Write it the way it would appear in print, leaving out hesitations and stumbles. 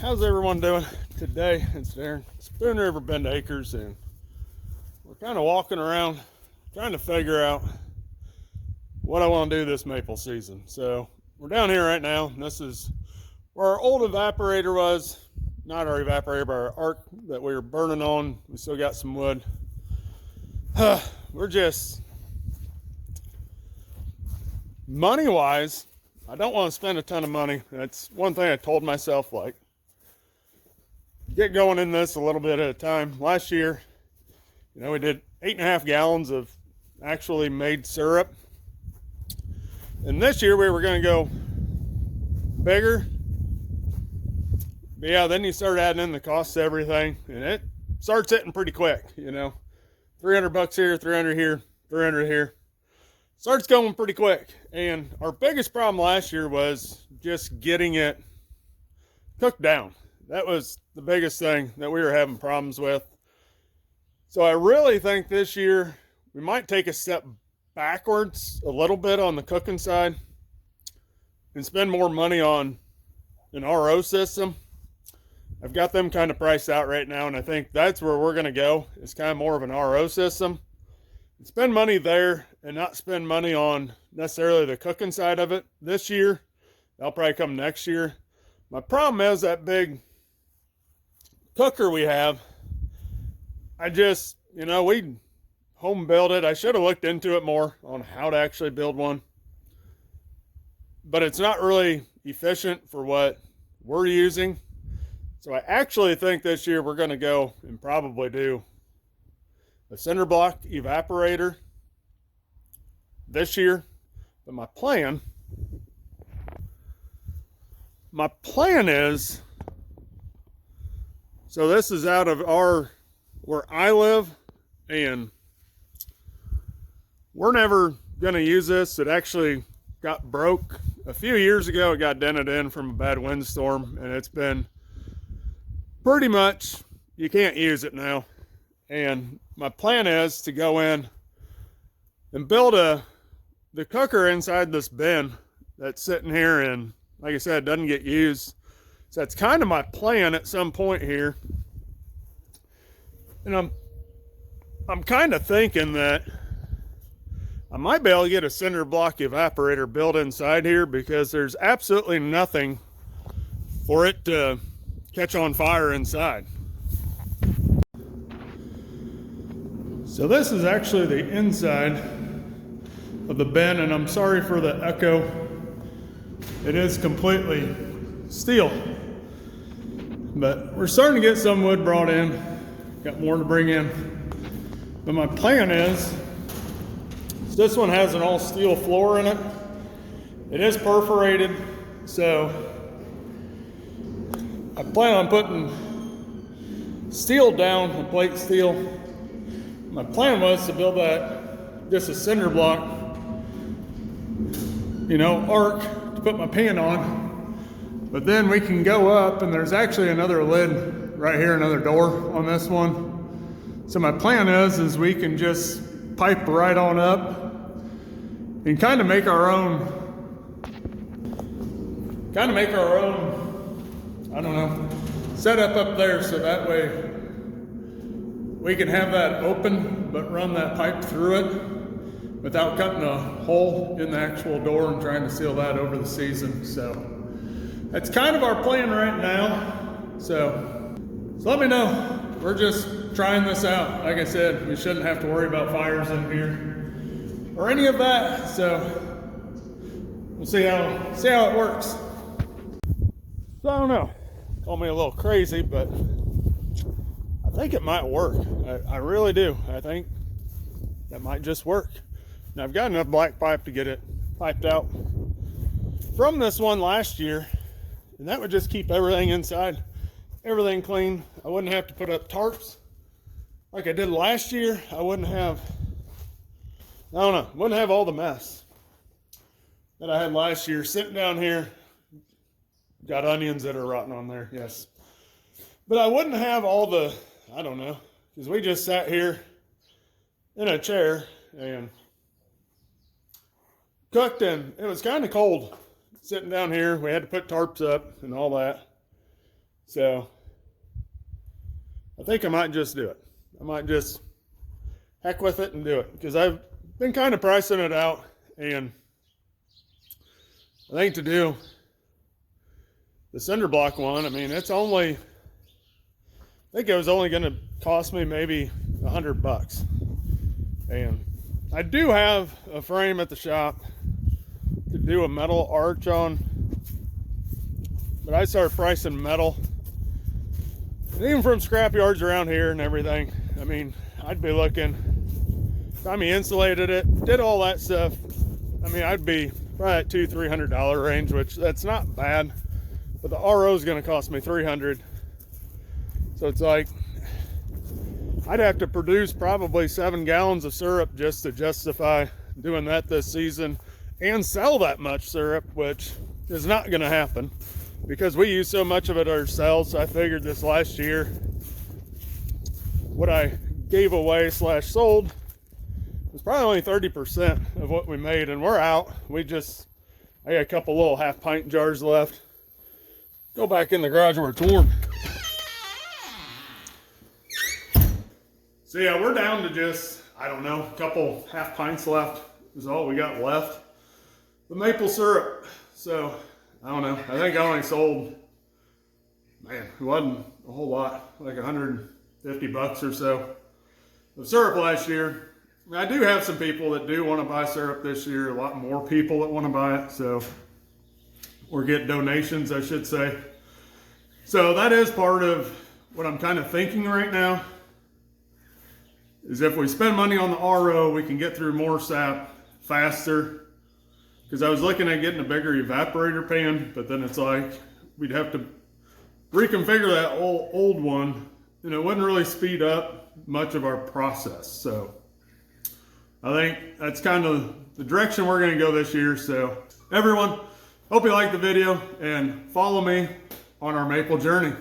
How's everyone doing today? It's Darren, Spoon River Bend Acres, and we're kind of walking around trying to figure out what I want to do this maple season. So we're down here right now, and this is where our old evaporator was. Not our evaporator, but our arc that we were burning on. We still got some wood. We're just, money-wise, I don't want to spend a ton of money. That's one thing I told myself, like, get going in this a little bit at a time. Last year, we did 8.5 gallons of actually made syrup. And this year we were going to go bigger. But yeah, then you start adding in the cost of everything, and it starts hitting pretty quick, $300 here, 300 here, 300 here. Starts going pretty quick. And our biggest problem last year was just getting it cooked down. That was the biggest thing that we were having problems with. So I really think this year we might take a step backwards a little bit on the cooking side and spend more money on an RO system. I've got them kind of priced out right now, and I think that's where we're going to go. It's kind of more of an RO system. And spend money there and not spend money on necessarily the cooking side of it this year. That'll probably come next year. My problem is that big cooker we have. We home built it. I should have looked into it more on how to actually build one, but it's not really efficient for what we're using. So I actually think this year we're going to go and probably do a cinder block evaporator this year. But my plan is, so this is out of where I live, and we're never going to use this. It actually got broke a few years ago. It got dented in from a bad windstorm, and it's been pretty much, you can't use it now. And my plan is to go in and build the cooker inside this bin that's sitting here, and like I said, it doesn't get used. So that's kind of my plan at some point here. And I'm kind of thinking that I might be able to get a cinder block evaporator built inside here, because there's absolutely nothing for it to catch on fire inside. So this is actually the inside of the bin, and I'm sorry for the echo. It is completely steel. But we're starting to get some wood brought in. Got more to bring in. But my plan is, this one has an all steel floor in it. It is perforated, so I plan on putting steel down, a plate steel. My plan was to build that just a cinder block, arc to put my pan on. But then we can go up, and there's actually another lid right here, another door on this one. So my plan is we can just pipe right on up and kind of make our own, setup up there, so that way we can have that open but run that pipe through it without cutting a hole in the actual door and trying to seal that over the season. So that's kind of our plan right now. So let me know. We're just trying this out. Like I said, we shouldn't have to worry about fires in here or any of that. So we'll see how it works. So I don't know. Call me a little crazy, but I think it might work. I really do. I think that might just work. Now I've got enough black pipe to get it piped out from this one last year, and that would just keep everything inside, everything clean. I wouldn't have to put up tarps like I did last year. I wouldn't have all the mess that I had last year sitting down here. Got onions that are rotting on there, yes. But I wouldn't have all the, because we just sat here in a chair and cooked, and it was kind of cold sitting down here. We had to put tarps up and all that. So I think I might just do it. I might just heck with it and do it, because I've been kind of pricing it out, and I think to do the cinder block one, I mean, it's only, I think it was only going to cost me maybe $100. And I do have a frame at the shop to do a metal arch on, but I started pricing metal, and even from scrap yards around here and everything, I mean, I'd be looking, time he insulated it, did all that stuff, I mean, I'd be probably at $200-300 range, which that's not bad, but the RO is going to cost me $300. So it's like, I'd have to produce probably 7 gallons of syrup just to justify doing that this season and sell that much syrup, which is not going to happen because we use so much of it ourselves. I figured this last year, what I gave away / sold was probably only 30% of what we made, and we're out. I got a couple little half-pint jars left. Go back in the garage where it's warm. So yeah, we're down to just, I don't know, a couple half pints left is all we got left. The maple syrup. So, I don't know, I think I only sold, man, it wasn't a whole lot, like $150 or so of syrup last year. I do have some people that do want to buy syrup this year, a lot more people that want to buy it, so, or get donations, I should say. So that is part of what I'm kind of thinking right now, is if we spend money on the RO, we can get through more sap faster. Because I was looking at getting a bigger evaporator pan, but then it's like, we'd have to reconfigure that old one, and it wouldn't really speed up much of our process. So I think that's kind of the direction we're going to go this year. So everyone, hope you liked the video and follow me on our maple journey.